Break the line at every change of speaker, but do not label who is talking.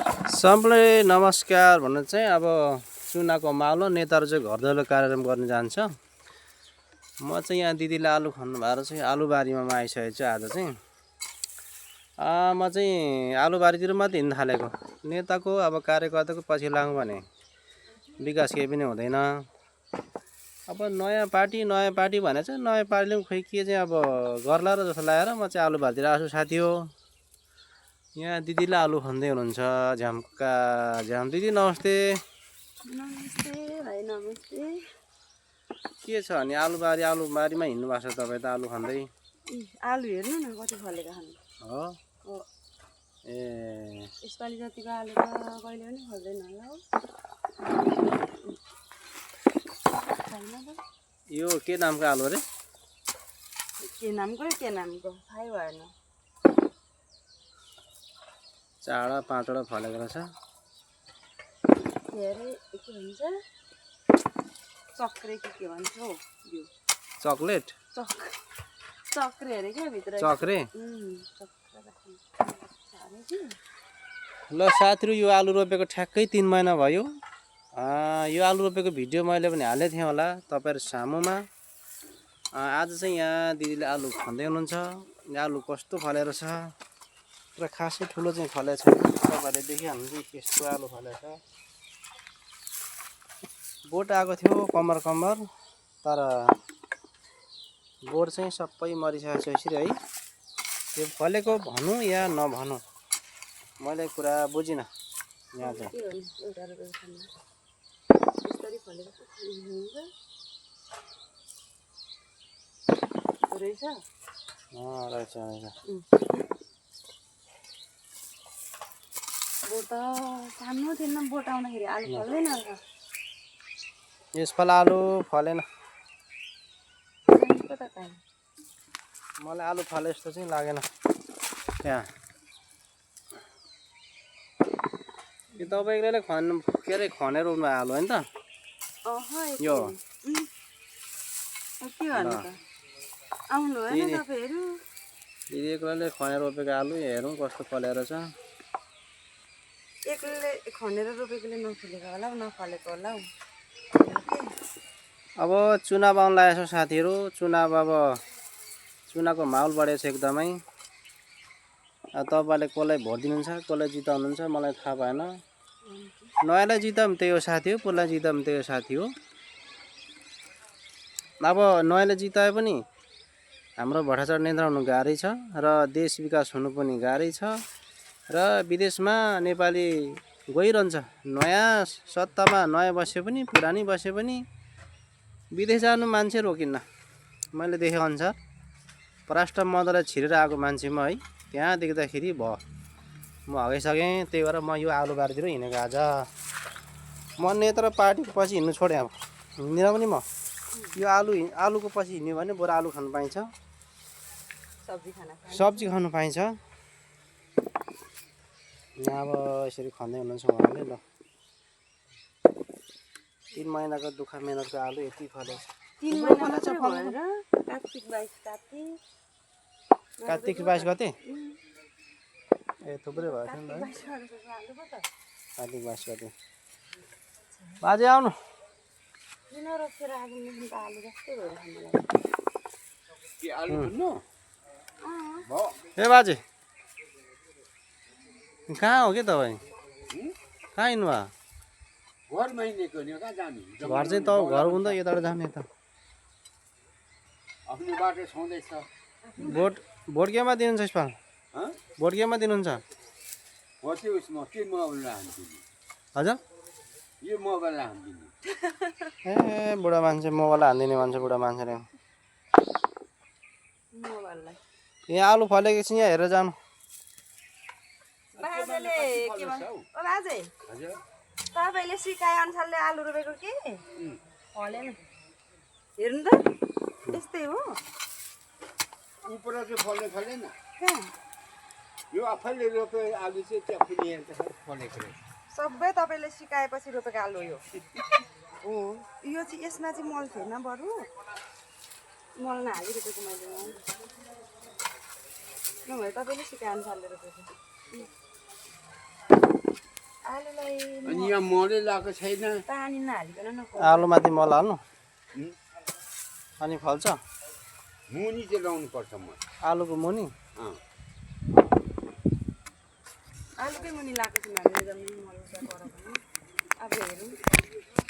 सबैलाई नमस्कार भन्न चाहिँ अब चुनाको माहौल नेताहरू चाहिँ घर दैलो कार्यक्रम गर्न जान्छ। म चाहिँ यहाँ दिदीले आलु खन्नु भएर चाहिँ आलुबारीमा आइसकेको छु आज चाहिँ। म चाहिँ आलुबारीतिर मात्रै हिँड्न थालेको। नेताको अब कार्यकर्ताको पछि लाग्नु भने विकास केही पनि हुँदैन। अब नयाँ पार्टी भने चाहिँ नयाँ पार्टीले खोइ के चाहिँ अब गर्ला र जस्तो लागेर म चाहिँ आलुबारीतिर आएको छु साथी हो। यहाँ दिदीले आलु खन्दै हुनुहुन्छ। झ्याम दिदी नमस्ते।
नमस्ते भाइ नमस्ते।
के छ अनि आलुबारीमा हिँड्नु भएको छ तपाईँ त आलु खन्दै?
आलु हेर्नु न कति फलेको खानु
हो ए
यसपालि जतिको आलु त कहिले पनि फल्दैन होला हो।
यो के नामको आलु अरे?
के नामको थाहै भएन।
चारवटा पाँचवटा फलेको रहेछ।
के अरे के भन्छ चक्रे के भन्छ हौ यो
चक्लेट
चक्रे अरे क्या भित्र
चक्रे। ल साथीहरू यो आलु रोपेको ठ्याक्कै 3 महिना भयो। यो आलु रोपेको भिडियो मैले पनि हालेको थिएँ होला तपाईँहरू सामुमा। आज चाहिँ यहाँ दिदीले आलु खन्दै हुनुहुन्छ। आलु कस्तो फलेको छ र खासै ठुलो चाहिँ फलेको छैन। तपाईँहरूले देखिहाल्नु कस्तो आलु फलेको छ। बोट आएको थियो कम्मर तर बोट चाहिँ सबै मरिसकेको छ यसरी है। यो फलेको भनौँ या नभनौँ मैले कुरा बुझिनँ। यहाँ चाहिँ रहेछ
बोट सानो थिएन बोट आउँदाखेरि आलु फल्दैन
यसपालि आलु फलेन। मलाई आलु फले जस्तो चाहिँ लागेन। त्यहाँ यो तपाईँले खनेर रोप्नु आलु होइन त? यो
के भन्नु त आउनु होइन तपाईँहरू।
दिदी एक्लैले खनेर रोपेको आलु हेरौँ कस्तो फलेको छ।
एक्लै खनेर रोपेकोले नफुलेको होला हौ नफलेको होला हौ।
अब चुनाव आउनु लागेको छ साथीहरू। चुनावको माहौल बढेको छ एकदमै। तपाईँले कसलाई भोट दिनुहुन्छ कसलाई जिताउनुहुन्छ मलाई थाहा भएन। नयाँलाई जितायो भने त्यही हो साथी हो, पुरानलाई जितायो भने त्यही हो साथी हो। अब नयाँले जितायो पनि हाम्रो भ्रष्टाचार नियन्त्रण हुनु गाह्रै छ र देश विकास हुनु पनि गाह्रै छ र विदेशमा नेपाली गइरहन्छ। नयाँ सत्तामा नयाँ बसे पनि पुरानी बसे पनि विदेश जानु मान्छे रोकिन्न। मैले देखेको अनुसार पराष्ट्र मदलाई छिरेर आएको मान्छे म है। त्यहाँ देख्दाखेरि भयो म हगाइसकेँ। त्यही भएर म यो आलुबारीतिर हिँडेको आज। म नेता र पार्टीको पछि हिँड्नु छोडेँ। अब हिँड्दिनँ पनि म। यो आलुको पछि हिँड्यो भने बरु आलु खानु पाइन्छ, सब्जी खानु पाइन्छ। यहाँ अब यसरी खन्दै हुनुहुन्छ उहाँले। ल 3 महिनाको दुःख मेहनतको आलु यति फलेछ।
3 महिना भएर
कार्तिक 22 गते ए थुप्रै भयो नि त। कार्तिक 22 गते बाजे आउनु। ए बाजे कहाँ हो के तपाईँ? कहाँ हिँड्नु भयो? घर चाहिँ त घर हुँदा यताबाट जाने त। भोट केमा दिनुहुन्छ यसपालि? भोट केमा दिनुहुन्छ? हजुर ए बुढा मान्छे मोबाइल हानिदिने भन्छ बुढा मान्छेले। यहाँ आलु फलेको छ यहाँ हेरेर जानु।
तपाईँले सिकाए अनुसारले आलु रोपेको के फलेन हेर्नु त यस्तै हो।
यो आफैले रोपे आलु चाहिँ त्यहाँ फुलिएर फलेको रहेछ।
सबै तपाईँले सिकाएपछि रोपेको आलु यो हो। यो चाहिँ यसमा चाहिँ मल थिएन बरु मल नहालिरोपेको मैले नभए तपाईँले सिकाए अनुसारले रोपेको। आलुलाई
अनि यहाँ मलै लगाएको छैन
पानी नहालिकन
आलुमाथि मल हाल्नु अनि फल्छ
मुनि चाहिँ लाउनु पर्छ मल
आलुको मुनि
आलुकै मुनि लगाएको छु हामीले जम्मै मल गराएको अब हेरौँ